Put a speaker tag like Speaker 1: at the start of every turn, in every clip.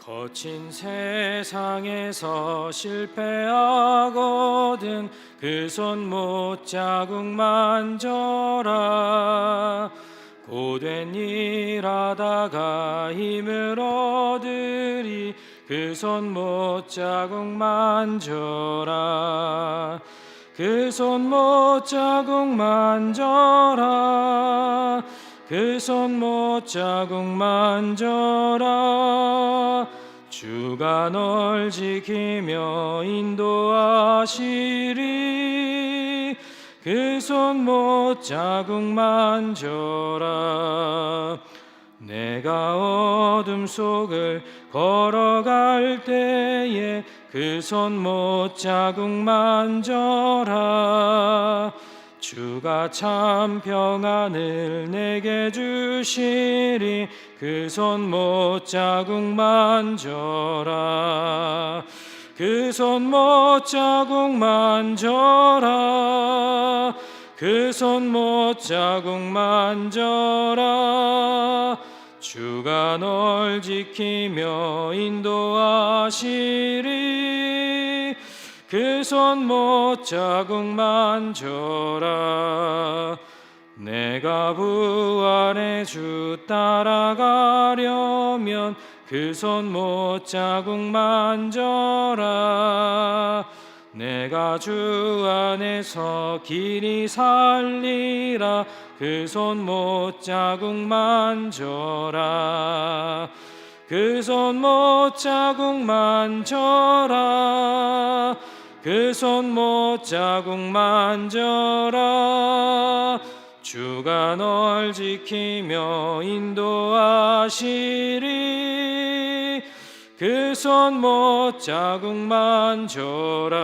Speaker 1: 거친 세상에서 실패하거든 그 손 못자국 만져라. 고된 일 하다가 힘을 얻으리 그 손 못자국 만져라. 그 손 못자국 만져라. 그 손 못자국 만져라. 주가 널 지키며 인도하시리. 그 손 못자국 만져라. 내가 어둠 속을 걸어갈 때에 그 손 못자국 만져라. 주가 참 평안을 내게 주시리. 그 손 못자국 만져라. 그 손 못자국 만져라. 그 손 못자국 만져라. 주가 널 지키며 인도하시리. 그 손 못자국 만져라. 내가 부활의 주 따라가려면 그 손 못자국 만져라. 내가 주 안에서 길이 살리라. 그 손 못자국 만져라. 그 손 못자국 만져라. 그 손 못자국 만져라. 주가 널 지키며 인도하시리. 그 손 못자국 만져라.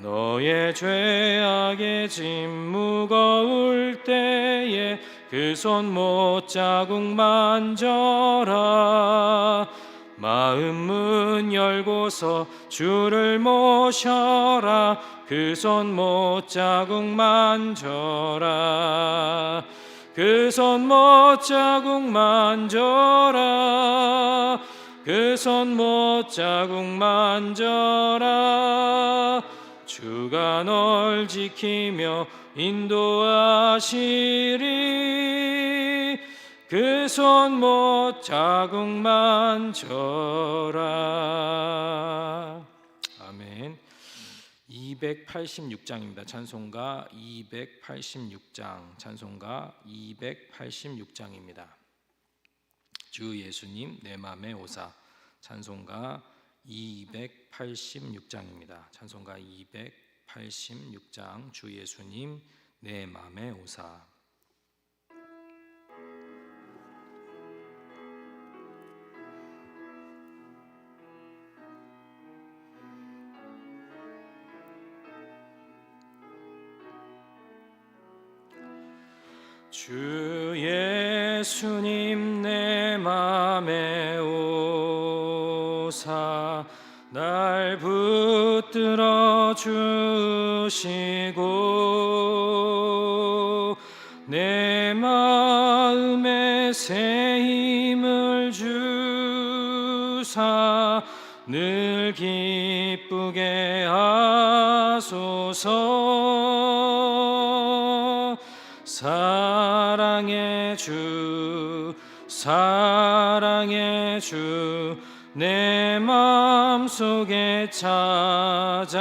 Speaker 1: 너의 죄악의 짐 무거울 때에 그 손 못자국 만져라. 마음 문 열고서 주를 모셔라. 그 손 못자국 만져라. 그 손 못자국 만져라. 그 손 못자국 만져라. 주가 널 지키며 인도하시리. 그 손 못자국 만져라. 아멘. 286장입니다. 찬송가 286장. 찬송가 286장입니다. 주 예수님 내 맘에 오사. 찬송가 286장입니다. 찬송가 286장. 주 예수님 내 맘에 오사. 주 예수님 내 맘에 오사. 날 붙들어 주시고 내 마음에 새 힘을 주사. 늘 기쁘게 하소서. 사랑의 주 사랑의 주 내 맘속에 찾아오사.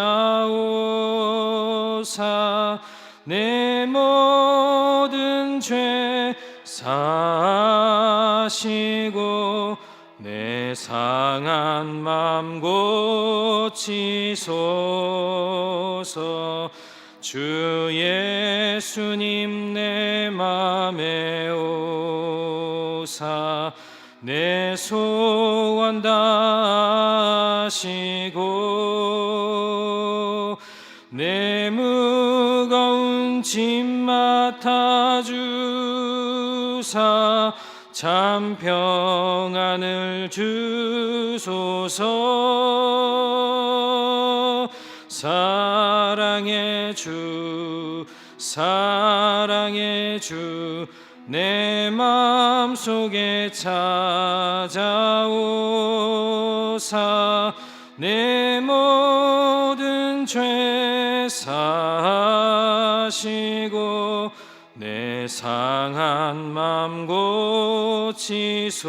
Speaker 1: 내 모든 죄 사하시고 내 상한 맘 고치소서. 주 예수님 내 맘에 오사. 내 소원 다하시고 내 무거운 짐 맡아주사. 참 평안을 주소서. 사랑의 주 사랑의 주 내 맘 맘속에 찾아오사 내 모든 죄 사하시고 내 상한 맘 고치소서.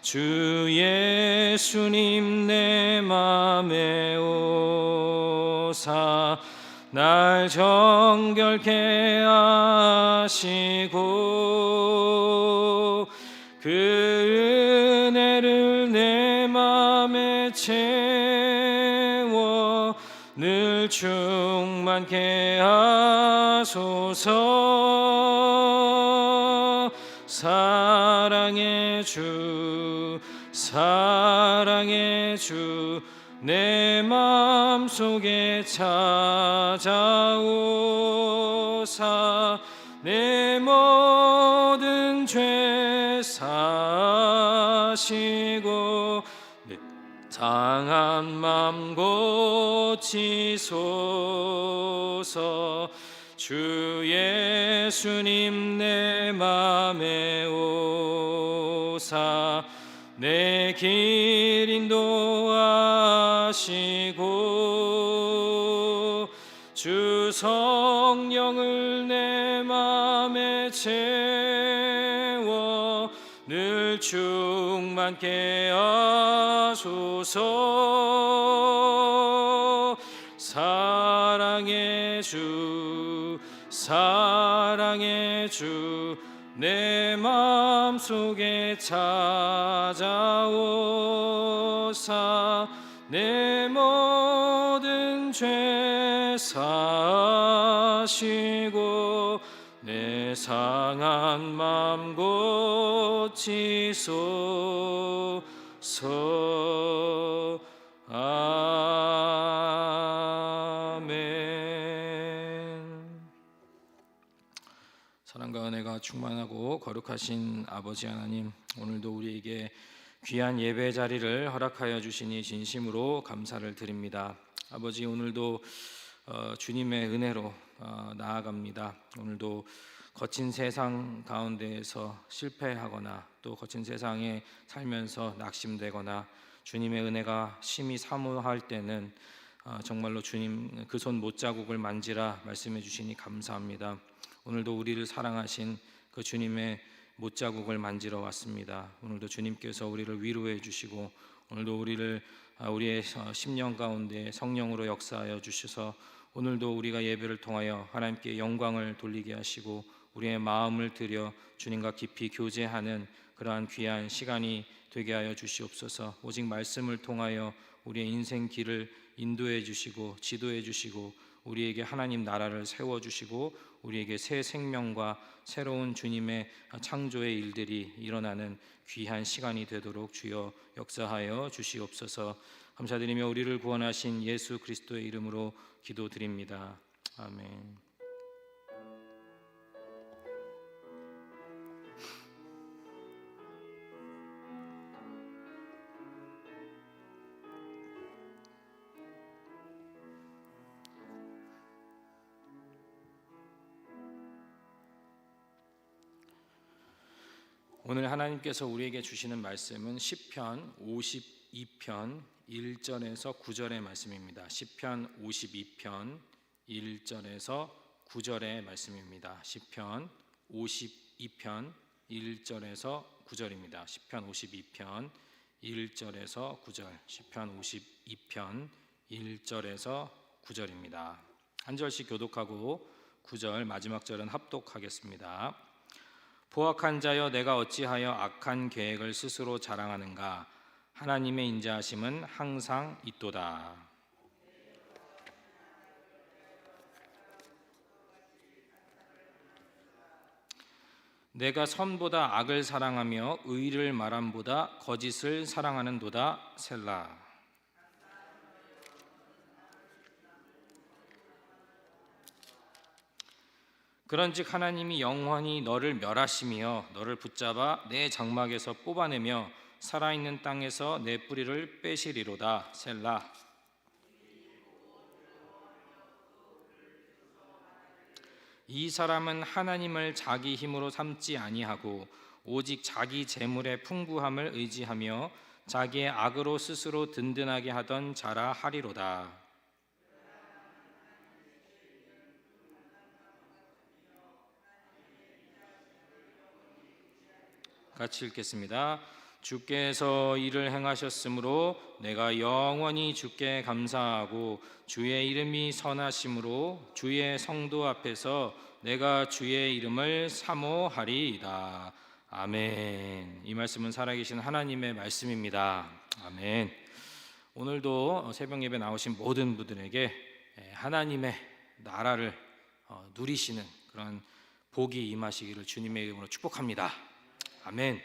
Speaker 1: 주 예수님 내 맘에 오사 날 정결케 하시고 그 은혜를 내 맘에 채워 늘 충만케 하소서. 사랑의 주 사랑의 주 내 맘속에 찾아오사 내 모든 죄 사하시고 내 상한 맘 고치소서. 주 예수님 내 맘에 오사 내 길 인도하시고 주 성령을 내 맘에 채워 늘 충만케 하소서. 사랑의 주 사랑의 주 내 맘속에 찾아오사 내 모든 죄 사하시고 내 상한 맘 고치소서. 사랑과 은혜가 충만하고 거룩하신 아버지 하나님, 오늘도 우리에게 귀한 예배 자리를 허락하여 주시니 진심으로 감사를 드립니다. 아버지, 오늘도 주님의 은혜로 나아갑니다. 오늘도 거친 세상 가운데에서 실패하거나 또 거친 세상에 살면서 낙심되거나 주님의 은혜가 심히 사모할 때는 정말로 주님 그 손 못자국을 만지라 말씀해 주시니 감사합니다. 오늘도 우리를 사랑하신 그 주님의 못자국을 만지러 왔습니다. 오늘도 주님께서 우리를 위로해 주시고 오늘도 우리의 심령 가운데 성령으로 역사하여 주셔서 오늘도 우리가 예배를 통하여 하나님께 영광을 돌리게 하시고 우리의 마음을 들여 주님과 깊이 교제하는 그러한 귀한 시간이 되게 하여 주시옵소서. 오직 말씀을 통하여 우리의 인생 길을 인도해 주시고 지도해 주시고 우리에게 하나님 나라를 세워 주시고 우리에게 새 생명과 새로운 주님의 창조의 일들이 일어나는 귀한 시간이 되도록 주여 역사하여 주시옵소서. 감사드리며 우리를 구원하신 예수 그리스도의 이름으로 기도드립니다. 아멘. 오늘 하나님께서 우리에게 주시는 말씀은 시편 52편 1절에서 9절의 말씀입니다. 시편 52편 1절에서 9절의 말씀입니다. 시편 52편 1절에서 9절입니다. 시편 52편 1절에서 9절. 시편 52편 1절에서 9절입니다. 한 절씩 교독하고 9절 마지막 절은 합독하겠습니다. 포악한 자여 내가 어찌하여 악한 계획을 스스로 자랑하는가. 하나님의 인자하심은 항상 있도다. 내가 선보다 악을 사랑하며 의를 말함보다 거짓을 사랑하는도다. 셀라. 그런즉 하나님이 영원히 너를 멸하시며 너를 붙잡아 내 장막에서 뽑아내며 살아있는 땅에서 내 뿌리를 빼시리로다. 셀라. 이 사람은 하나님을 자기 힘으로 삼지 아니하고 오직 자기 재물의 풍부함을 의지하며 자기의 악으로 스스로 든든하게 하던 자라 하리로다. 같이 읽겠습니다. 주께서 이를 행하셨으므로 내가 영원히 주께 감사하고 주의 이름이 선하심으로 주의 성도 앞에서 내가 주의 이름을 사모하리이다. 아멘. 이 말씀은 살아계신 하나님의 말씀입니다. 아멘. 오늘도 새벽 예배 나오신 모든 분들에게 하나님의 나라를 누리시는 그런 복이 임하시기를 주님의 이름으로 축복합니다. 아멘.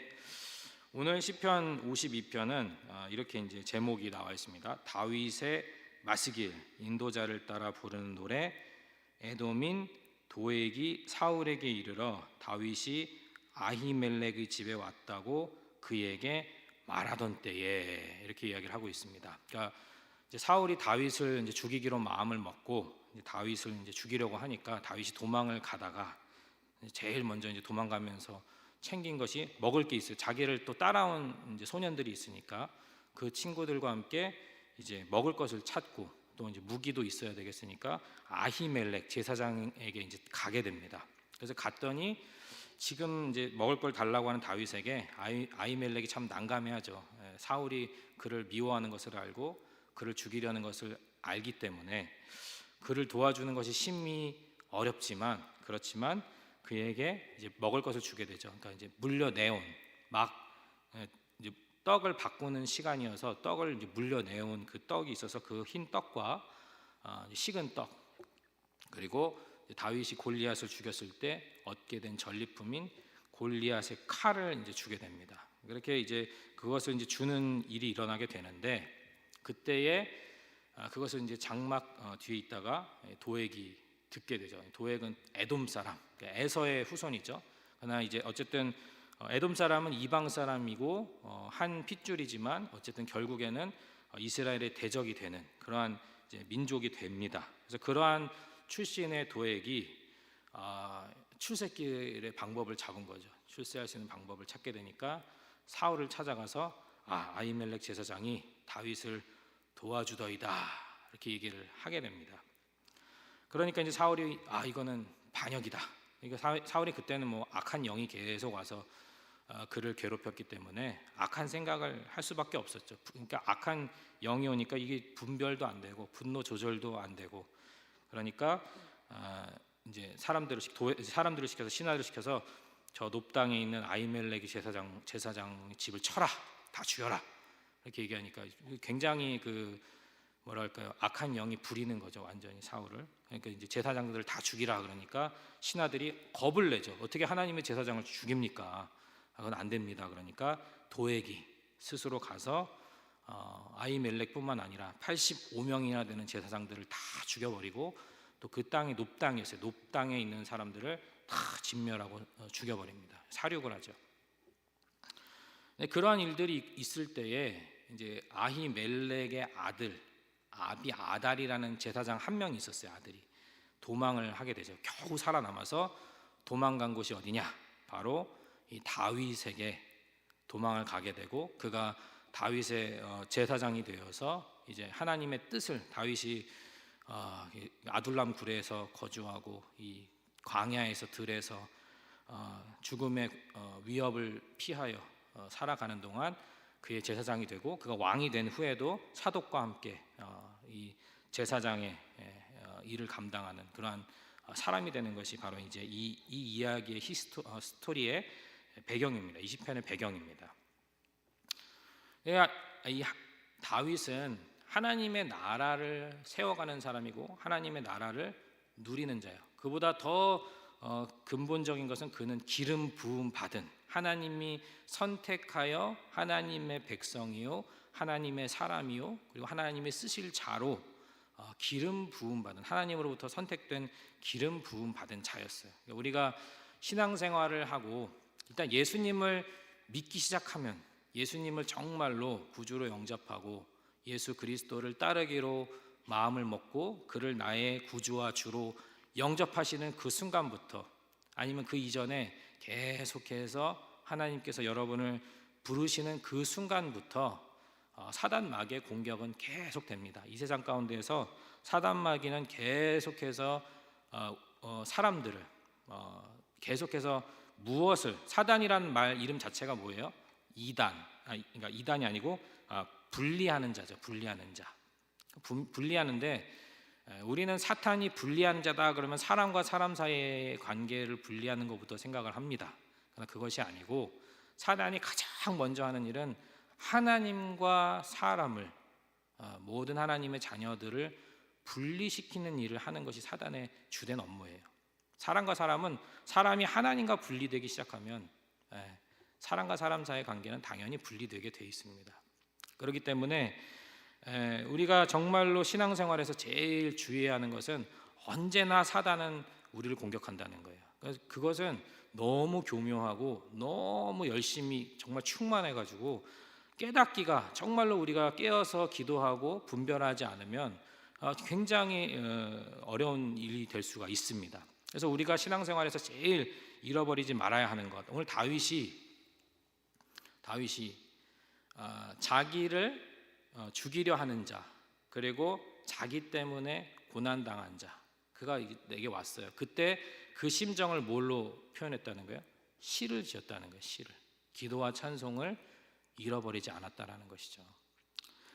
Speaker 1: 오늘 시편 52편은 이렇게 이제 제목이 나와 있습니다. 다윗의 마스길, 인도자를 따라 부르는 노래. 에돔인 도액이 사울에게 이르러 다윗이 아히멜렉의 집에 왔다고 그에게 말하던 때에, 이렇게 이야기를 하고 있습니다. 그러니까 이제 사울이 다윗을 이제 죽이기로 마음을 먹고 이제 다윗을 이제 죽이려고 하니까 다윗이 도망을 가다가 제일 먼저 이제 도망가면서 챙긴 것이 먹을 게 있어요. 자기를 또 따라온 이제 소년들이 있으니까 그 친구들과 함께 이제 먹을 것을 찾고 또 이제 무기도 있어야 되겠으니까 아히멜렉 제사장에게 이제 가게 됩니다. 그래서 갔더니 지금 이제 먹을 걸 달라고 하는 다윗에게 아히멜렉이 참 난감해하죠. 사울이 그를 미워하는 것을 알고 그를 죽이려는 것을 알기 때문에 그를 도와주는 것이 심히 어렵지만 그렇지만 그에게 이제 먹을 것을 주게 되죠. 그러니까 이제 물려내온 막 이제 떡을 바꾸는 시간이어서 떡을 이제 물려내온 그 떡이 있어서 그 흰 떡과 식은 떡 그리고 다윗이 골리앗을 죽였을 때 얻게 된 전리품인 골리앗의 칼을 이제 주게 됩니다. 그렇게 이제 그것을 이제 주는 일이 일어나게 되는데 그때에 그것을 이제 장막 뒤에 있다가 도액이 듣게 되죠. 도액은 에돔 사람, 에서의 후손이죠. 그러나 이제 어쨌든 에돔 사람은 이방 사람이고 한 핏줄이지만 어쨌든 결국에는 이스라엘의 대적이 되는 그러한 이제 민족이 됩니다. 그래서 그러한 출신의 도액이 출세길의 방법을 잡은 거죠. 출세할 수 있는 방법을 찾게 되니까 사울을 찾아가서 아히멜렉 제사장이 다윗을 도와주더이다 이렇게 얘기를 하게 됩니다. 그러니까 이제 사울이 이거는 반역이다. 그러니까 사울이 그때는 뭐 악한 영이 계속 와서 그를 괴롭혔기 때문에 악한 생각을 할 수밖에 없었죠. 그러니까 악한 영이 오니까 이게 분별도 안 되고 분노 조절도 안 되고 그러니까 이제 사람들을 시켜서 신하들을 시켜서 저 높당에 있는 아히멜렉 제사장 집을 쳐라, 다 죽여라 이렇게 얘기하니까 굉장히 그 뭐랄까요 악한 영이 부리는 거죠 완전히 사울을. 그러니까 이제 제사장들을 다 죽이라 그러니까 신하들이 겁을 내죠. 어떻게 하나님의 제사장을 죽입니까? 그건 안 됩니다. 그러니까 도액이 스스로 가서 아히멜렉뿐만 아니라 85명이나 되는 제사장들을 다 죽여버리고 또 그 땅이 높당이었어요. 높당에 있는 사람들을 다 진멸하고 죽여버립니다. 살육을 하죠. 그러한 일들이 있을 때에 이제 아히멜렉의 아들 아비아달이라는 제사장 한 명이 있었어요. 아들이 도망을 하게 되죠. 겨우 살아남아서 도망간 곳이 어디냐? 바로 이 다윗에게 도망을 가게 되고 그가 다윗의 제사장이 되어서 이제 하나님의 뜻을 다윗이 아둘람 굴에서 거주하고 이 광야에서 들에서 죽음의 위협을 피하여 살아가는 동안 그의 제사장이 되고 그가 왕이 된 후에도 사독과 함께 이 제사장의 일을 감당하는 그러한 사람이 되는 것이 바로 이제 이 이야기의 스토리의 배경입니다. 20편의 배경입니다. 그러니까 이 다윗은 하나님의 나라를 세워가는 사람이고 하나님의 나라를 누리는 자예요. 그보다 더 근본적인 것은 그는 기름 부음 받은 하나님이 선택하여 하나님의 백성이요 하나님의 사람이요 그리고 하나님의 쓰실 자로 기름 부음 받은 하나님으로부터 선택된 기름 부음 받은 자였어요. 우리가 신앙생활을 하고 일단 예수님을 믿기 시작하면 예수님을 정말로 구주로 영접하고 예수 그리스도를 따르기로 마음을 먹고 그를 나의 구주와 주로 영접하시는 그 순간부터 아니면 그 이전에 계속해서 하나님께서 여러분을 부르시는 그 순간부터 사단 마귀의 공격은 계속됩니다. 이 세상 가운데에서 사단 마귀는 계속해서 사람들을 계속해서 무엇을, 사단이라는 말 이름 자체가 뭐예요? 그러니까 이단이 아니고 분리하는 자죠. 분리하는 자. 분리하는데 우리는 사탄이 분리하는 자다 그러면 사람과 사람 사이의 관계를 분리하는 것부터 생각을 합니다. 그러나 그것이 아니고 사단이 가장 먼저 하는 일은 하나님과 사람을, 모든 하나님의 자녀들을 분리시키는 일을 하는 것이 사단의 주된 업무예요. 사람과 사람은, 사람이 하나님과 분리되기 시작하면 사람과 사람 사이의 관계는 당연히 분리되게 돼 있습니다. 그렇기 때문에 우리가 정말로 신앙생활에서 제일 주의해야 하는 것은 언제나 사단은 우리를 공격한다는 거예요. 그것은 너무 교묘하고 너무 열심히 정말 충만해가지고 깨닫기가, 정말로 우리가 깨어서 기도하고 분별하지 않으면 굉장히 어려운 일이 될 수가 있습니다. 그래서 우리가 신앙생활에서 제일 잃어버리지 말아야 하는 것, 오늘 다윗이 자기를 죽이려 하는 자, 그리고 자기 때문에 고난당한 자, 그가 내게 왔어요. 그때 그 심정을 뭘로 표현했다는 거예요? 시를 지었다는 거예요. 시를. 기도와 찬송을 잃어버리지 않았다라는 것이죠.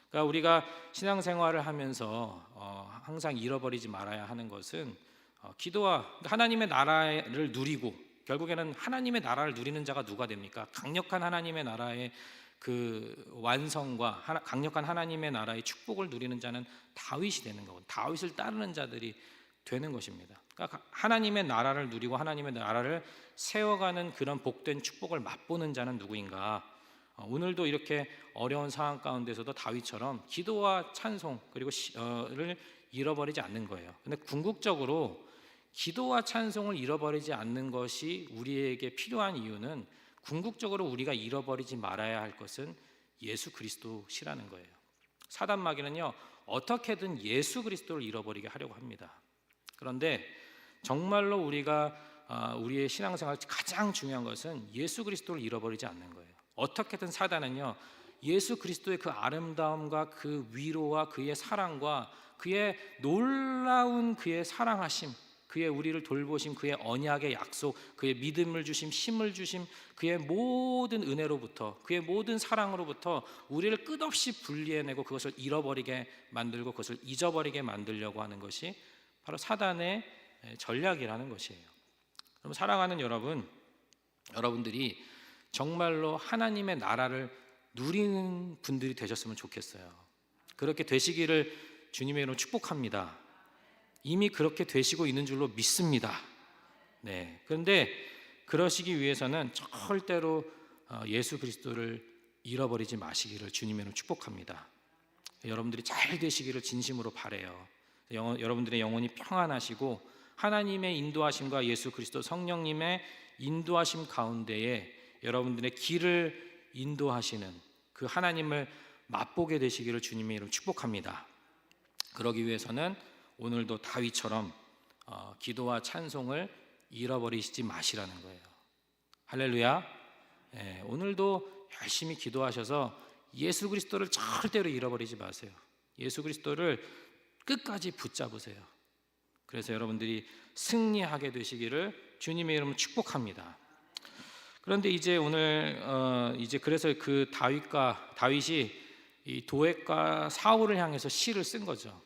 Speaker 1: 그러니까 우리가 신앙생활을 하면서 항상 잃어버리지 말아야 하는 것은 기도와 하나님의 나라를 누리고, 결국에는 하나님의 나라를 누리는 자가 누가 됩니까? 강력한 하나님의 나라의 그 완성과 강력한 하나님의 나라의 축복을 누리는 자는 다윗이 되는 거고, 다윗을 따르는 자들이 되는 것입니다. 그러니까 하나님의 나라를 누리고 하나님의 나라를 세워가는 그런 복된 축복을 맛보는 자는 누구인가? 오늘도 이렇게 어려운 상황 가운데서도 다윗처럼 기도와 찬송 그리고,를 잃어버리지 않는 거예요. 근데 궁극적으로 기도와 찬송을 잃어버리지 않는 것이 우리에게 필요한 이유는, 궁극적으로 우리가 잃어버리지 말아야 할 것은 예수 그리스도시라는 거예요. 사단 마귀는요, 어떻게든 예수 그리스도를 잃어버리게 하려고 합니다. 그런데 정말로 우리의 신앙생활 가장 중요한 것은 예수 그리스도를 잃어버리지 않는 거예요. 어떻게든 사단은요, 예수 그리스도의 그 아름다움과 그 위로와 그의 사랑과 그의 놀라운 그의 사랑하심, 그의 우리를 돌보심, 그의 언약의 약속, 그의 믿음을 주심, 힘을 주심, 그의 모든 은혜로부터, 그의 모든 사랑으로부터 우리를 끝없이 분리해내고 그것을 잃어버리게 만들고 그것을 잊어버리게 만들려고 하는 것이 바로 사단의 전략이라는 것이에요. 그럼 사랑하는 여러분들이 정말로 하나님의 나라를 누리는 분들이 되셨으면 좋겠어요. 그렇게 되시기를 주님의 이름으로 축복합니다. 이미 그렇게 되시고 있는 줄로 믿습니다. 네. 그런데 그러시기 위해서는 절대로 예수 그리스도를 잃어버리지 마시기를 주님의 이름으로 축복합니다. 여러분들이 잘 되시기를 진심으로 바라요. 여러분들의 영혼이 평안하시고 하나님의 인도하심과 예수 그리스도 성령님의 인도하심 가운데에 여러분들의 길을 인도하시는 그 하나님을 맛보게 되시기를 주님의 이름으로 축복합니다. 그러기 위해서는 오늘도 다윗처럼 기도와 찬송을 잃어버리시지 마시라는 거예요. 할렐루야. 오늘도 열심히 기도하셔서 예수 그리스도를 절대로 잃어버리지 마세요. 예수 그리스도를 끝까지 붙잡으세요. 그래서 여러분들이 승리하게 되시기를 주님의 이름으로 축복합니다. 그런데 이제 오늘 그래서 그 다윗이 이 도액과 사울을 향해서 시를 쓴 거죠.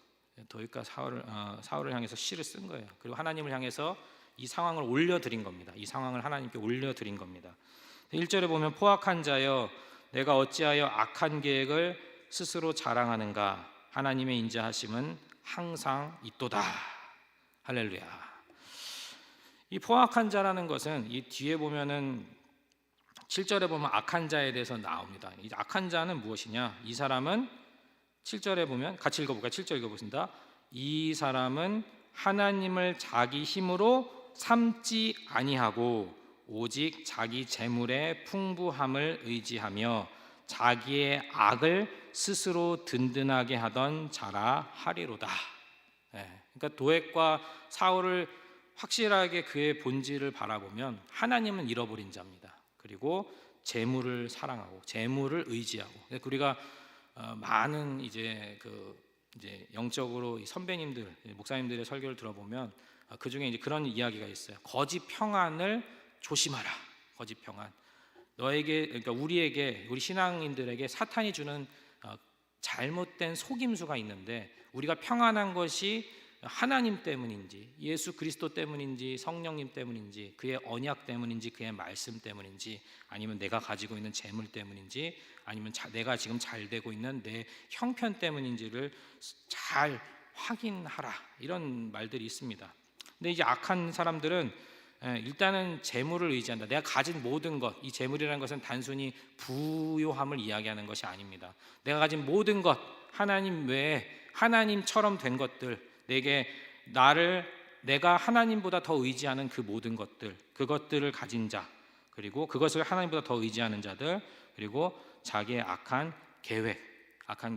Speaker 1: 도액과 사울을 향해서 시를 쓴 거예요. 그리고 하나님을 향해서 이 상황을 올려드린 겁니다. 이 상황을 하나님께 올려드린 겁니다. 1절에 보면 포악한 자여 내가 어찌하여 악한 계획을 스스로 자랑하는가, 하나님의 인자하심은 항상 있도다. 할렐루야. 이 포악한 자라는 것은 이 뒤에 보면은 7절에 보면 악한 자에 대해서 나옵니다. 이 악한 자는 무엇이냐? 이 사람은 7절에 보면 같이 읽어볼까요? 7절 읽어보겠습니다. 이 사람은 하나님을 자기 힘으로 삼지 아니하고 오직 자기 재물의 풍부함을 의지하며 자기의 악을 스스로 든든하게 하던 자라 하리로다. 그러니까 도액과 사울을 확실하게 그의 본질을 바라보면 하나님은 잃어버린 자입니다. 그리고 재물을 사랑하고 재물을 의지하고, 우리가 많은 이제 영적으로 선배님들, 목사님들의 설교를 들어보면 그 중에 이제 그런 이야기가 있어요. 거짓 평안을 조심하라. 거짓 평안. 너에게, 그러니까 우리 신앙인들에게 사탄이 주는 잘못된 속임수가 있는데, 우리가 평안한 것이 하나님 때문인지, 예수 그리스도 때문인지, 성령님 때문인지, 그의 언약 때문인지, 그의 말씀 때문인지, 아니면 내가 가지고 있는 재물 때문인지, 아니면 내가 지금 잘 되고 있는 내 형편 때문인지를 잘 확인하라, 이런 말들이 있습니다. 근데 이제 악한 사람들은 일단은 재물을 의지한다. 내가 가진 모든 것, 이 재물이라는 것은 단순히 부요함을 이야기하는 것이 아닙니다. 내가 가진 모든 것, 하나님 외에 하나님처럼 된 것들, 내가 하나님보다 더 의지하는 그 모든 것들, 그것들을 가진 자, 그리고 그것을 하나님보다 더 의지하는 자들, 그리고 자기의 악한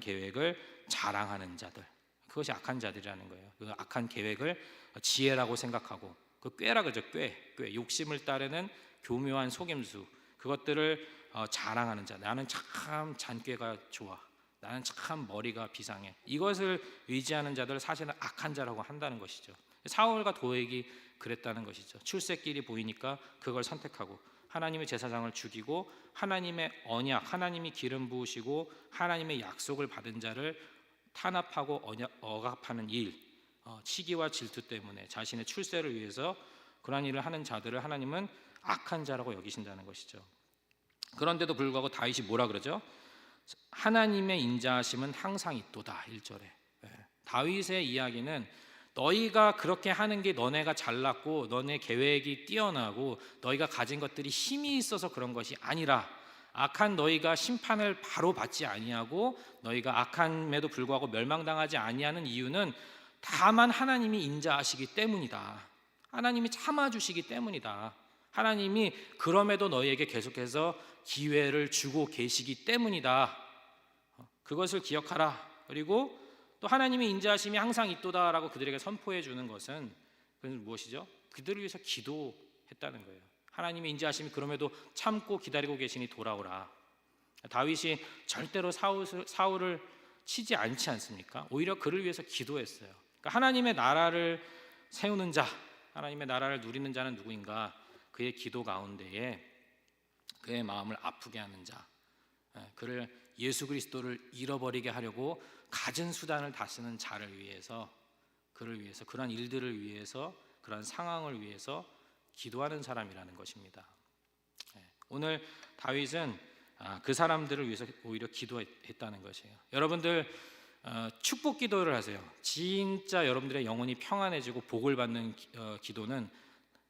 Speaker 1: 계획을 자랑하는 자들, 그것이 악한 자들이라는 거예요. 그 악한 계획을 지혜라고 생각하고, 그 꾀라 그러죠. 꾀, 욕심을 따르는 교묘한 속임수, 그것들을 자랑하는 자. 나는 참 잔꾀가 좋아, 나는 참 머리가 비상해, 이것을 의지하는 자들을 사실은 악한 자라고 한다는 것이죠. 사울과 도액이 그랬다는 것이죠. 출세길이 보이니까 그걸 선택하고 하나님의 제사장을 죽이고, 하나님의 언약, 하나님이 기름 부으시고 하나님의 약속을 받은 자를 탄압하고 억압하는 일, 시기와 질투 때문에 자신의 출세를 위해서 그러한 일을 하는 자들을 하나님은 악한 자라고 여기신다는 것이죠. 그런데도 불구하고 다윗이 뭐라 그러죠? 하나님의 인자하심은 항상 있도다. 1절에 다윗의 이야기는 너희가 그렇게 하는 게 너네가 잘났고 너네 계획이 뛰어나고 너희가 가진 것들이 힘이 있어서 그런 것이 아니라, 악한 너희가 심판을 바로 받지 아니하고 너희가 악함에도 불구하고 멸망당하지 아니하는 이유는 다만 하나님이 인자하시기 때문이다. 하나님이 참아주시기 때문이다. 하나님이 그럼에도 너희에게 계속해서 기회를 주고 계시기 때문이다. 그것을 기억하라. 그리고 또 하나님의 인자하심이 항상 있도다라고 그들에게 선포해 주는 것은 그건 무엇이죠? 그들을 위해서 기도했다는 거예요. 하나님의 인자하심이 그럼에도 참고 기다리고 계시니 돌아오라. 다윗이 절대로 사울을 치지 않지 않습니까? 오히려 그를 위해서 기도했어요. 그러니까 하나님의 나라를 세우는 자, 하나님의 나라를 누리는 자는 누구인가? 그의 기도 가운데에 그의 마음을 아프게 하는 자, 그를 예수 그리스도를 잃어버리게 하려고 갖은 수단을 다 쓰는 자를 위해서, 그를 위해서, 그러한 일들을 위해서, 그러한 상황을 위해서 기도하는 사람이라는 것입니다. 오늘 다윗은 그 사람들을 위해서 오히려 기도했다는 것이에요. 여러분들 축복 기도를 하세요. 진짜 여러분들의 영혼이 평안해지고 복을 받는 기도는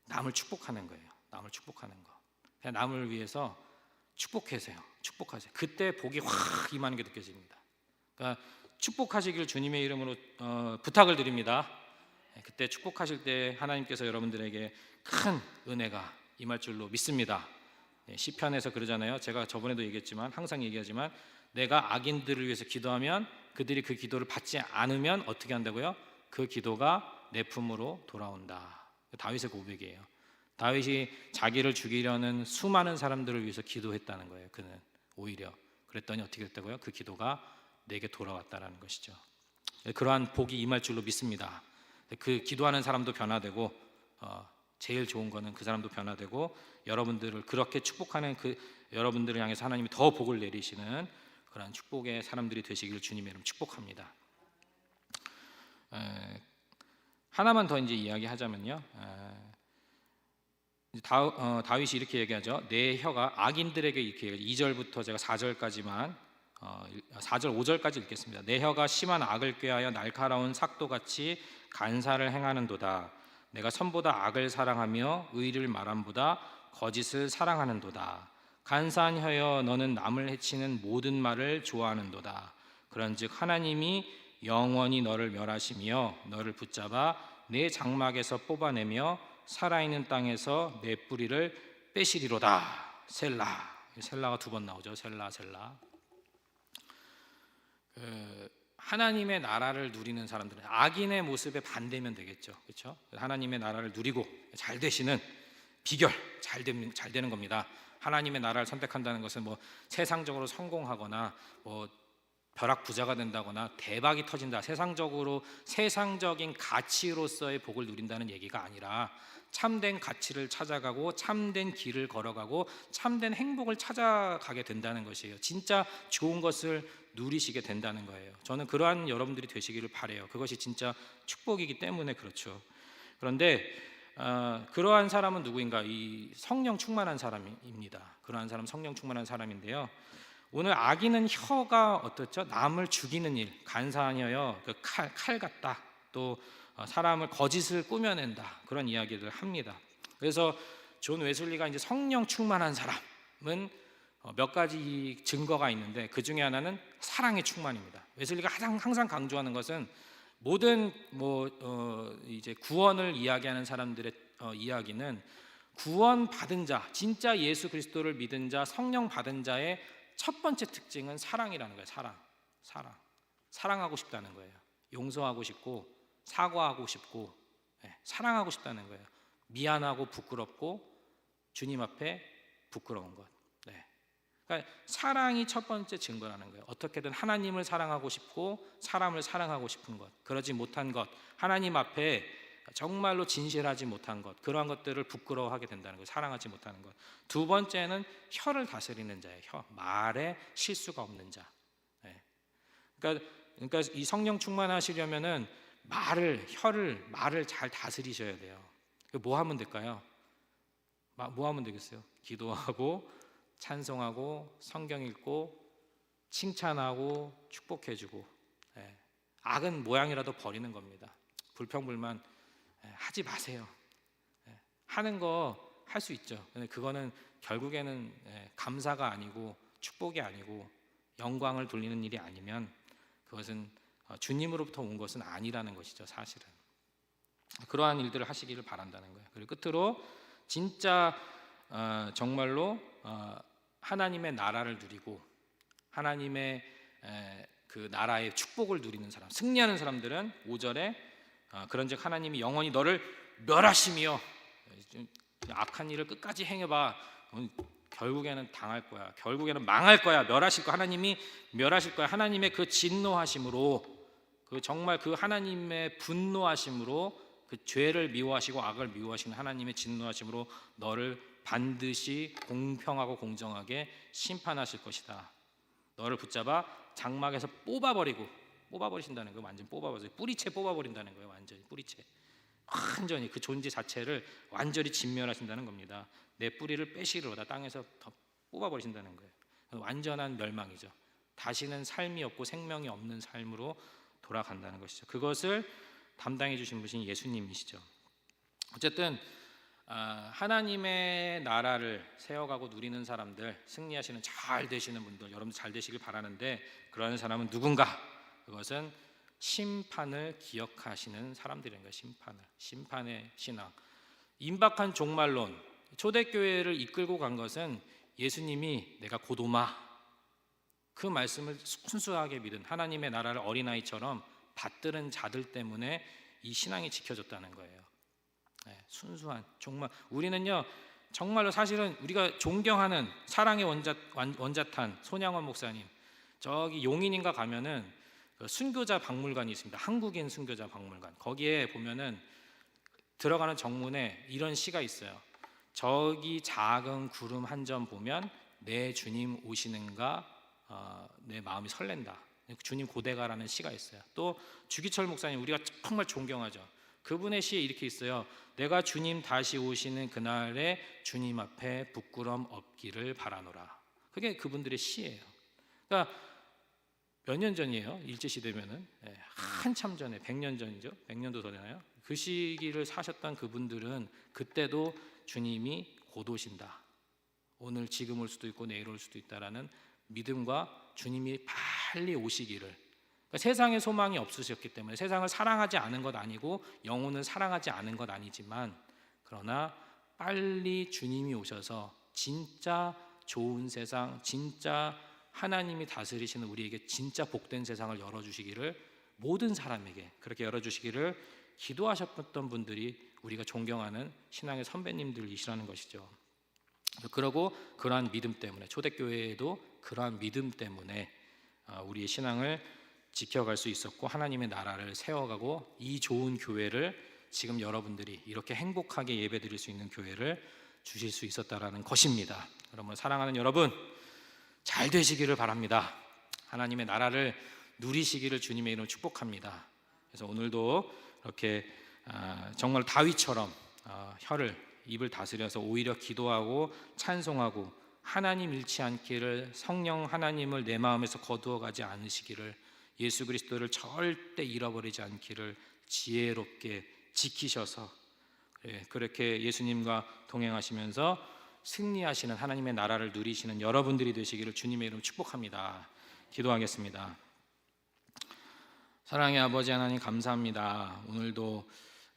Speaker 1: 남을 축복하는 거예요. 남을 축복하는 거. 그냥 남을 위해서 축복하세요. 그때 복이 확 임하는 게 느껴집니다. 그러니까 축복하시길 주님의 이름으로 부탁을 드립니다. 그때 축복하실 때 하나님께서 여러분들에게 큰 은혜가 임할 줄로 믿습니다. 시편에서 그러잖아요. 제가 저번에도 얘기했지만, 항상 얘기하지만, 내가 악인들을 위해서 기도하면 그들이 그 기도를 받지 않으면 어떻게 한다고요? 그 기도가 내 품으로 돌아온다. 다윗의 고백이에요. 다윗이 자기를 죽이려는 수많은 사람들을 위해서 기도했다는 거예요. 그는 오히려 그랬더니 어떻게 됐다고요? 그 기도가 내게 돌아왔다라는 것이죠. 그러한 복이 임할 줄로 믿습니다. 그 기도하는 사람도 변화되고, 제일 좋은 거는 그 사람도 변화되고, 여러분들을 그렇게 축복하는 그 여러분들을 향해서 하나님이 더 복을 내리시는 그러한 축복의 사람들이 되시기를 주님의 이름 축복합니다. 하나만 더 이제 이야기하자면요. 다윗이 이렇게 얘기하죠. 내 혀가 악인들에게 이렇게 2절부터 제가 4절까지만 4절 5절까지 읽겠습니다. 내 혀가 심한 악을 꾀하여 날카로운 삭도같이 간사를 행하는도다. 내가 선보다 악을 사랑하며 의를 말함보다 거짓을 사랑하는도다. 간사한 혀여 너는 남을 해치는 모든 말을 좋아하는도다. 그런즉 하나님이 영원히 너를 멸하시며 너를 붙잡아 내 장막에서 뽑아내며 살아있는 땅에서 내 뿌리를 빼시리로다. 셀라가 두 번 나오죠. 셀라. 하나님의 나라를 누리는 사람들은 악인의 모습에 반대면 되겠죠. 그렇죠? 하나님의 나라를 누리고 잘 되시는 비결, 잘 되는 겁니다. 하나님의 나라를 선택한다는 것은 뭐 세상적으로 성공하거나 뭐 벼락 부자가 된다거나 대박이 터진다, 세상적인 가치로서의 복을 누린다는 얘기가 아니라 참된 가치를 찾아가고 참된 길을 걸어가고 참된 행복을 찾아가게 된다는 것이에요. 진짜 좋은 것을 누리시게 된다는 거예요. 저는 그러한 여러분들이 되시기를 바라요. 그것이 진짜 축복이기 때문에 그렇죠. 그런데 그러한 사람은 누구인가? 이 성령 충만한 사람입니다. 그러한 사람 성령 충만한 사람인데요. 오늘 악인은 혀가 어떻죠? 남을 죽이는 일, 간사하여 그 칼 같다. 또 사람을 거짓을 꾸며낸다. 그런 이야기를 합니다. 그래서 존 웨슬리가 이제 성령 충만한 사람은 몇 가지 증거가 있는데 그 중에 하나는 사랑의 충만입니다. 웨슬리가 항상 강조하는 것은 모든 이제 구원을 이야기하는 사람들의 이야기는 구원 받은 자, 진짜 예수 그리스도를 믿은 자, 성령 받은 자의 첫 번째 특징은 사랑이라는 거예요. 사랑하고 싶다는 거예요. 용서하고 싶고 사과하고 싶고 사랑하고 싶다는 거예요. 미안하고 부끄럽고 주님 앞에 부끄러운 것. 그러니까 사랑이 첫 번째 증거라는 거예요. 어떻게든 하나님을 사랑하고 싶고 사람을 사랑하고 싶은 것, 그러지 못한 것, 하나님 앞에 정말로 진실하지 못한 것, 그러한 것들을 부끄러워하게 된다는 거예요. 사랑하지 못하는 것. 두 번째는 혀를 다스리는 자예요. 말에 실수가 없는 자. 그러니까 이 성령 충만하시려면은 말을 잘 다스리셔야 돼요. 뭐 하면 될까요? 뭐 하면 되겠어요? 기도하고 찬송하고 성경 읽고 칭찬하고 축복해주고, 악은 모양이라도 버리는 겁니다. 불평불만 하지 마세요. 하는 거 할 수 있죠. 근데 그거는 결국에는 감사가 아니고 축복이 아니고 영광을 돌리는 일이 아니면 그것은 주님으로부터 온 것은 아니라는 것이죠. 사실은 그러한 일들을 하시기를 바란다는 거예요. 그리고 끝으로 진짜 정말로 하나님의 나라를 누리고 하나님의 그 나라의 축복을 누리는 사람, 승리하는 사람들은 5절에 그런즉 하나님이 영원히 너를 멸하시며, 악한 일을 끝까지 행해봐, 결국에는 당할 거야, 결국에는 망할 거야, 멸하실 거야, 하나님이 멸하실 거야. 하나님의 그 진노하심으로, 그 정말 그 하나님의 분노하심으로, 그 죄를 미워하시고 악을 미워하시는 하나님의 진노하심으로 너를 반드시 공평하고 공정하게 심판하실 것이다. 너를 붙잡아 장막에서 뽑아버리신다는 거예요. 완전 뽑아버려요. 뿌리채 뽑아버린다는 거예요. 완전히 뿌리채, 완전히 그 존재 자체를 완전히 진멸하신다는 겁니다. 내 뿌리를 빼시리로다. 땅에서 더 뽑아버리신다는 거예요. 완전한 멸망이죠. 다시는 삶이 없고 생명이 없는 삶으로 돌아간다는 것이죠. 그것을 담당해 주신 분이 예수님이시죠. 어쨌든 하나님의 나라를 세워가고 누리는 사람들, 승리하시는 잘 되시는 분들, 여러분들 잘 되시길 바라는데, 그러한 사람은 누군가? 그것은 심판을 기억하시는 사람들인 거예요. 심판의 신앙. 임박한 종말론, 초대교회를 이끌고 간 것은 예수님이 내가 곧 오마, 그 말씀을 순수하게 믿은 하나님의 나라를 어린아이처럼 받들은 자들 때문에 이 신앙이 지켜졌다는 거예요. 순수한, 정말 우리는요, 정말로 사실은 우리가 존경하는 사랑의 원자탄 손양원 목사님, 저기 용인인가 가면은 그 순교자 박물관이 있습니다. 한국인 순교자 박물관. 거기에 보면은 들어가는 정문에 이런 시가 있어요. 저기 작은 구름 한 점 보면 내 주님 오시는가 내 마음이 설렌다. 주님 고대가라는 시가 있어요. 또 주기철 목사님, 우리가 정말 존경하죠. 그분의 시에 이렇게 있어요. 내가 주님 다시 오시는 그날에 주님 앞에 부끄럼 없기를 바라노라. 그게 그분들의 시예요. 그러니까 몇 년 전이에요? 일제시대면은 한참 전에, 100년 전이죠. 100년도 더 되나요? 그 시기를 사셨던 그분들은 그때도 주님이 곧 오신다, 오늘 지금 올 수도 있고 내일 올 수도 있다라는 믿음과 주님이 빨리 오시기를, 그러니까 세상에 소망이 없으셨기 때문에, 세상을 사랑하지 않은 것 아니고 영혼을 사랑하지 않은 것 아니지만, 그러나 빨리 주님이 오셔서 진짜 좋은 세상, 진짜 하나님이 다스리시는 우리에게 진짜 복된 세상을 열어주시기를, 모든 사람에게 그렇게 열어주시기를 기도하셨던 분들이 우리가 존경하는 신앙의 선배님들이시라는 것이죠. 그러고 그러한 믿음 때문에, 초대교회에도 그러한 믿음 때문에 우리의 신앙을 지켜갈 수 있었고 하나님의 나라를 세워가고, 이 좋은 교회를 지금 여러분들이 이렇게 행복하게 예배드릴 수 있는 교회를 주실 수 있었다라는 것입니다. 여러분, 사랑하는 여러분, 잘 되시기를 바랍니다. 하나님의 나라를 누리시기를 주님의 이름으로 축복합니다. 그래서 오늘도 이렇게 정말 다윗처럼 입을 다스려서 오히려 기도하고 찬송하고, 하나님 잃지 않기를, 성령 하나님을 내 마음에서 거두어가지 않으시기를, 예수 그리스도를 절대 잃어버리지 않기를 지혜롭게 지키셔서 그렇게 예수님과 동행하시면서 승리하시는 하나님의 나라를 누리시는 여러분들이 되시기를 주님의 이름으로 축복합니다. 기도하겠습니다. 사랑의 아버지 하나님, 감사합니다. 오늘도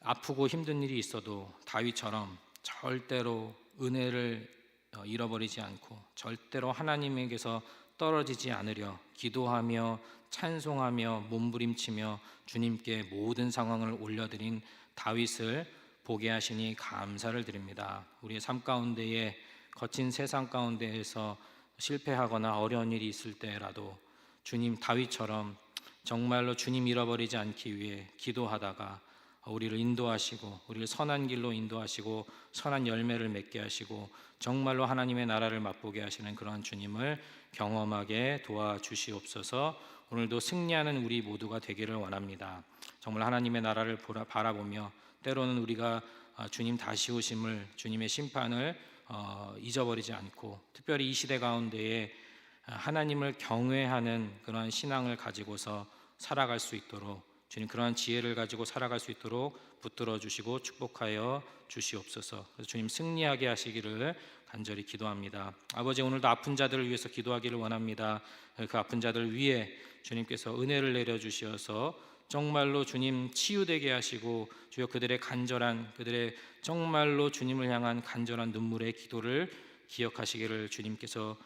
Speaker 1: 아프고 힘든 일이 있어도 다윗처럼 절대로 은혜를 잃어버리지 않고 절대로 하나님에게서 떨어지지 않으려 기도하며 찬송하며 몸부림치며 주님께 모든 상황을 올려드린 다윗을 보게 하시니 감사를 드립니다. 우리의 삶 가운데에, 거친 세상 가운데에서 실패하거나 어려운 일이 있을 때라도 주님, 다윗처럼 정말로 주님 잃어버리지 않기 위해 기도하다가 우리를 인도하시고, 우리를 선한 길로 인도하시고 선한 열매를 맺게 하시고 정말로 하나님의 나라를 맛보게 하시는 그런 주님을 경험하게 도와주시옵소서. 오늘도 승리하는 우리 모두가 되기를 원합니다. 정말 하나님의 나라를 바라보며 때로는 우리가 주님 다시 오심을, 주님의 심판을 잊어버리지 않고, 특별히 이 시대 가운데에 하나님을 경외하는 그러한 신앙을 가지고서 살아갈 수 있도록, 주님 그러한 지혜를 가지고 살아갈 수 있도록 붙들어 주시고 축복하여 주시옵소서. 그래서 주님 승리하게 하시기를 간절히 기도합니다. 아버지, 오늘도 아픈 자들을 위해서 기도하기를 원합니다. 그 아픈 자들 위에 주님께서 은혜를 내려주시어서 정말로 주님 치유되게 하시고, 주여 그들의 정말로 주님을 향한 간절한 눈물의 기도를 기억하시기를 주님께서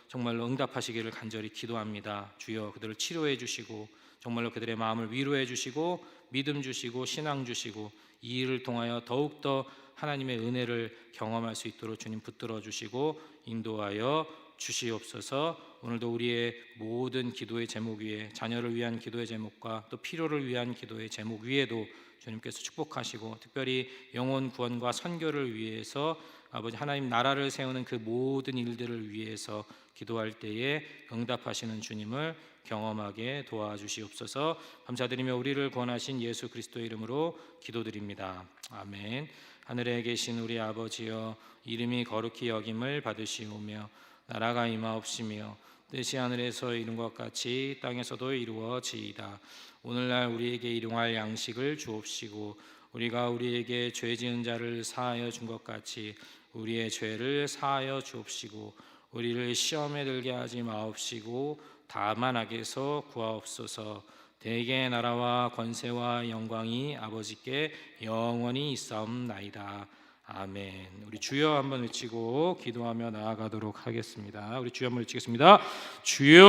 Speaker 1: 정말로 응답하시기를 간절히 기도합니다. 주여 그들을 치료해 주시고 정말로 그들의 마음을 위로해 주시고 믿음 주시고 신앙 주시고, 이 일을 통하여 더욱더 하나님의 은혜를 경험할 수 있도록 주님 붙들어 주시고 인도하여 주시옵소서. 오늘도 우리의 모든 기도의 제목 위에, 자녀를 위한 기도의 제목과 또 필요를 위한 기도의 제목 위에도 주님께서 축복하시고, 특별히 영혼 구원과 선교를 위해서 아버지 하나님 나라를 세우는 그 모든 일들을 위해서 기도할 때에 응답하시는 주님을 경험하게 도와주시옵소서. 감사드리며 우리를 구원하신 예수 그리스도의 이름으로 기도드립니다. 아멘. 하늘에 계신 우리 아버지여, 이름이 거룩히 여김을 받으시오며 나라가 임하옵시며 뜻이 하늘에서 이룬 것 같이 땅에서도 이루어지이다. 오늘날 우리에게 일용할 양식을 주옵시고, 우리가 우리에게 죄 지은 자를 사하여 준 것 같이 우리의 죄를 사하여 주옵시고, 우리를 시험에 들게 하지 마옵시고 다만 악에서 구하옵소서. 대개의 나라와 권세와 영광이 아버지께 영원히 있사옵나이다. 아멘. 우리 주여 한번 외치고 기도하며 나아가도록 하겠습니다. 우리 주여 한번 외치겠습니다. 주여,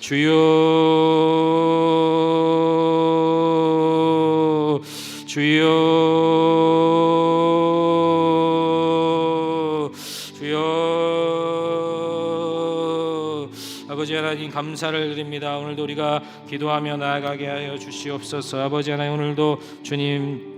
Speaker 1: 주여, 주여, 주여. 아버지 하나님 감사를 드립니다. 오늘도 우리가 기도하며 나아가게 하여 주시옵소서. 아버지 하나님, 오늘도 주님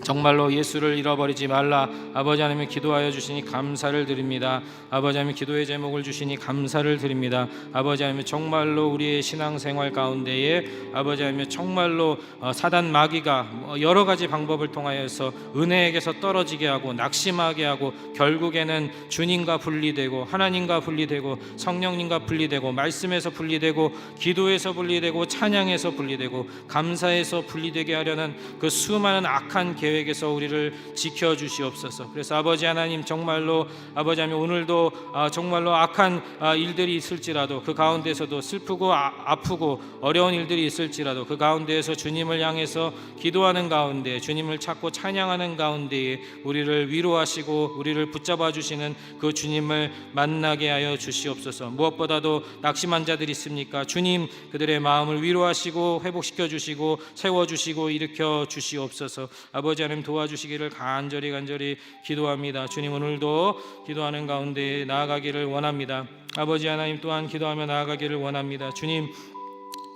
Speaker 1: 정말로 예수를 잃어버리지 말라. 아버지 하나님 기도하여 주시니 감사를 드립니다. 아버지 하나님 기도의 제목을 주시니 감사를 드립니다. 아버지 하나님 정말로 우리의 신앙생활 가운데에 아버지 하나님 정말로 사단 마귀가 여러 가지 방법을 통하여서 은혜에게서 떨어지게 하고 낙심하게 하고, 결국에는 주님과 분리되고 하나님과 분리되고 성령님과 분리되고 말씀에서 분리되고 기도에서 분리되고 찬양에서 분리되고 감사에서 분리되게 하려는 그 수많은 악한 계획, 계획에서 우리를 지켜 주시옵소서. 그래서 아버지 하나님, 정말로 아버지 하나님, 오늘도 정말로 악한 일들이 있을지라도 그 가운데서도 슬프고 아프고 어려운 일들이 있을지라도 그 가운데에서 주님을 향해서 기도하는 가운데, 주님을 찾고 찬양하는 가운데에 우리를 위로하시고 우리를 붙잡아 주시는 그 주님을 만나게 하여 주시옵소서. 무엇보다도 낙심한 자들이 있습니까? 주님, 그들의 마음을 위로하시고 회복시켜 주시고 세워 주시고 일으켜 주시옵소서. 아버지 하나님, 도와주시기를 간절히 기도합니다. 주님, 오늘도 기도하는 가운데 나아가기를 원합니다. 아버지 하나님, 또한 기도하며 나아가기를 원합니다.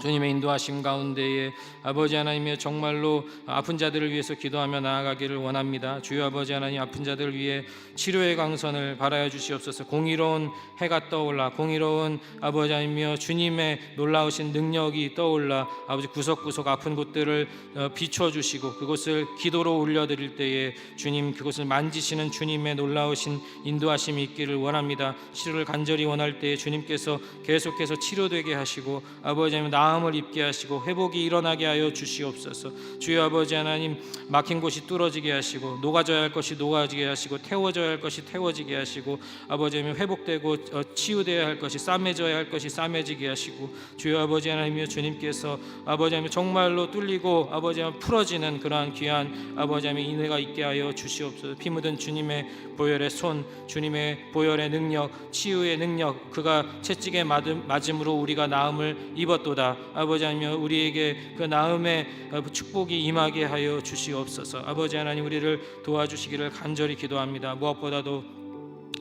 Speaker 1: 주님의 인도하심 가운데에 아버지 하나님의 정말로 아픈 자들을 위해서 기도하며 나아가기를 원합니다. 주여 아버지 하나님, 아픈 자들을 위해 치료의 강선을 바라여 주시옵소서. 공의로운 해가 떠올라, 공의로운 아버지 하나님이여 주님의 놀라우신 능력이 떠올라 아버지 구석구석 아픈 곳들을 비춰주시고 그곳을 기도로 올려드릴 때에 주님, 그곳을 만지시는 주님의 놀라우신 인도하심이 있기를 원합니다. 치료를 간절히 원할 때에 주님께서 계속해서 치료되게 하시고 아버지 하나님, 마음을 입게 하시고 회복이 일어나게 하여 주시옵소서. 주여 아버지 하나님, 막힌 곳이 뚫어지게 하시고 녹아져야 할 것이 녹아지게 하시고 태워져야 할 것이 태워지게 하시고 아버지 하나님, 회복되고 치유되어야 할 것이 싸매져야 할 것이 싸매지게 하시고 주여 아버지 하나님이여 주님께서 아버지 하나님 정말로 뚫리고 아버지 하나님 풀어지는 그러한 귀한 아버지 하나님 인내가 있게 하여 주시옵소서. 피 묻은 주님의 보혈의 손, 주님의 보혈의 능력, 치유의 능력, 그가 채찍에 맞음으로 우리가 나음을 입었도다. 아버지 하나님, 우리에게 그 나음의 축복이 임하게 하여 주시옵소서. 아버지 하나님, 우리를 도와주시기를 간절히 기도합니다. 무엇보다도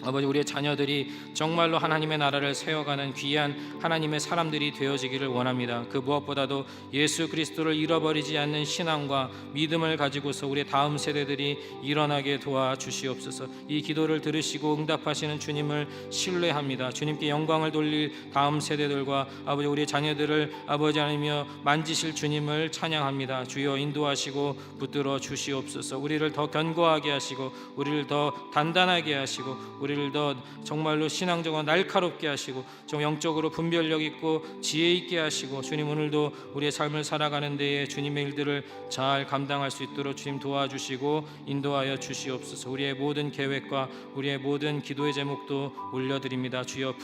Speaker 1: 아버지, 우리의 자녀들이 정말로 하나님의 나라를 세워가는 귀한 하나님의 사람들이 되어지기를 원합니다. 그 무엇보다도 예수 그리스도를 잃어버리지 않는 신앙과 믿음을 가지고서 우리의 다음 세대들이 일어나게 도와주시옵소서. 이 기도를 들으시고 응답하시는 주님을 신뢰합니다. 주님께 영광을 돌릴 다음 세대들과 아버지 우리의 자녀들을 아버지 하나님이여 만지실 주님을 찬양합니다. 주여 인도하시고 붙들어 주시옵소서. 우리를 더 견고하게 하시고 우리를 더 단단하게 하시고 우리를 더 정말로 신앙적으로 날카롭게 하시고 좀 영적으로 분별력 있고 지혜 있게 하시고 주님, 오늘도 우리의 삶을 살아가는 데에 주님의 일들을 잘 감당할 수 있도록 주님 도와주시고 인도하여 주시옵소서. 우리의 모든 계획과 우리의 모든 기도의 제목도 올려드립니다. 주여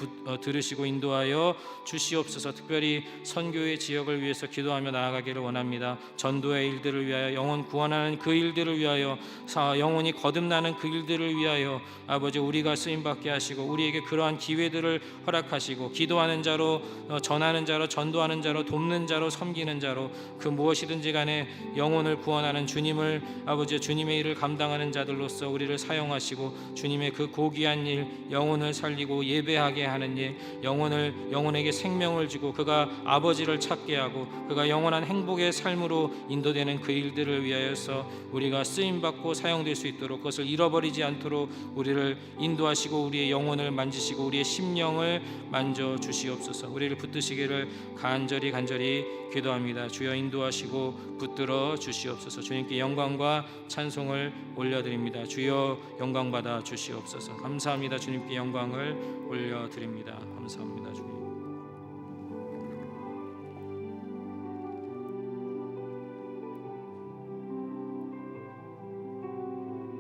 Speaker 1: 들으시고 인도하여 주시옵소서. 특별히 선교의 지역을 위해서 기도하며 나아가기를 원합니다. 전도의 일들을 위하여, 영혼 구원하는 그 일들을 위하여, 영혼이 거듭나는 그 일들을 위하여 아버지 우리가 쓰임받게 하시고 우리에게 그러한 기회들을 허락하시고 기도하는 자로, 전하는 자로, 전도하는 자로, 돕는 자로, 섬기는 자로, 그 무엇이든지 간에 영혼을 구원하는 주님을 아버지 주님의 일을 감당하는 자들로서 우리를 사용하시고 주님의 그 고귀한 일, 영혼을 살리고 예배하게 하는 일, 영혼에게 생명을 주고 그가 아버지를 찾게 하고 그가 영원한 행복의 삶으로 인도되는 그 일들을 위하여서 우리가 쓰임받고 사용될 수 있도록, 그것을 잃어버리지 않도록 우리를 인도하시고 우리의 영혼을 만지시고 우리의 심령을 만져 주시옵소서. 우리를 붙드시기를 간절히 기도합니다. 주여 인도하시고 붙들어 주시옵소서. 주님께 영광과 찬송을 올려드립니다. 주여 영광 받아 주시옵소서. 감사합니다. 주님께 영광을 올려드립니다. 감사합니다. 주님.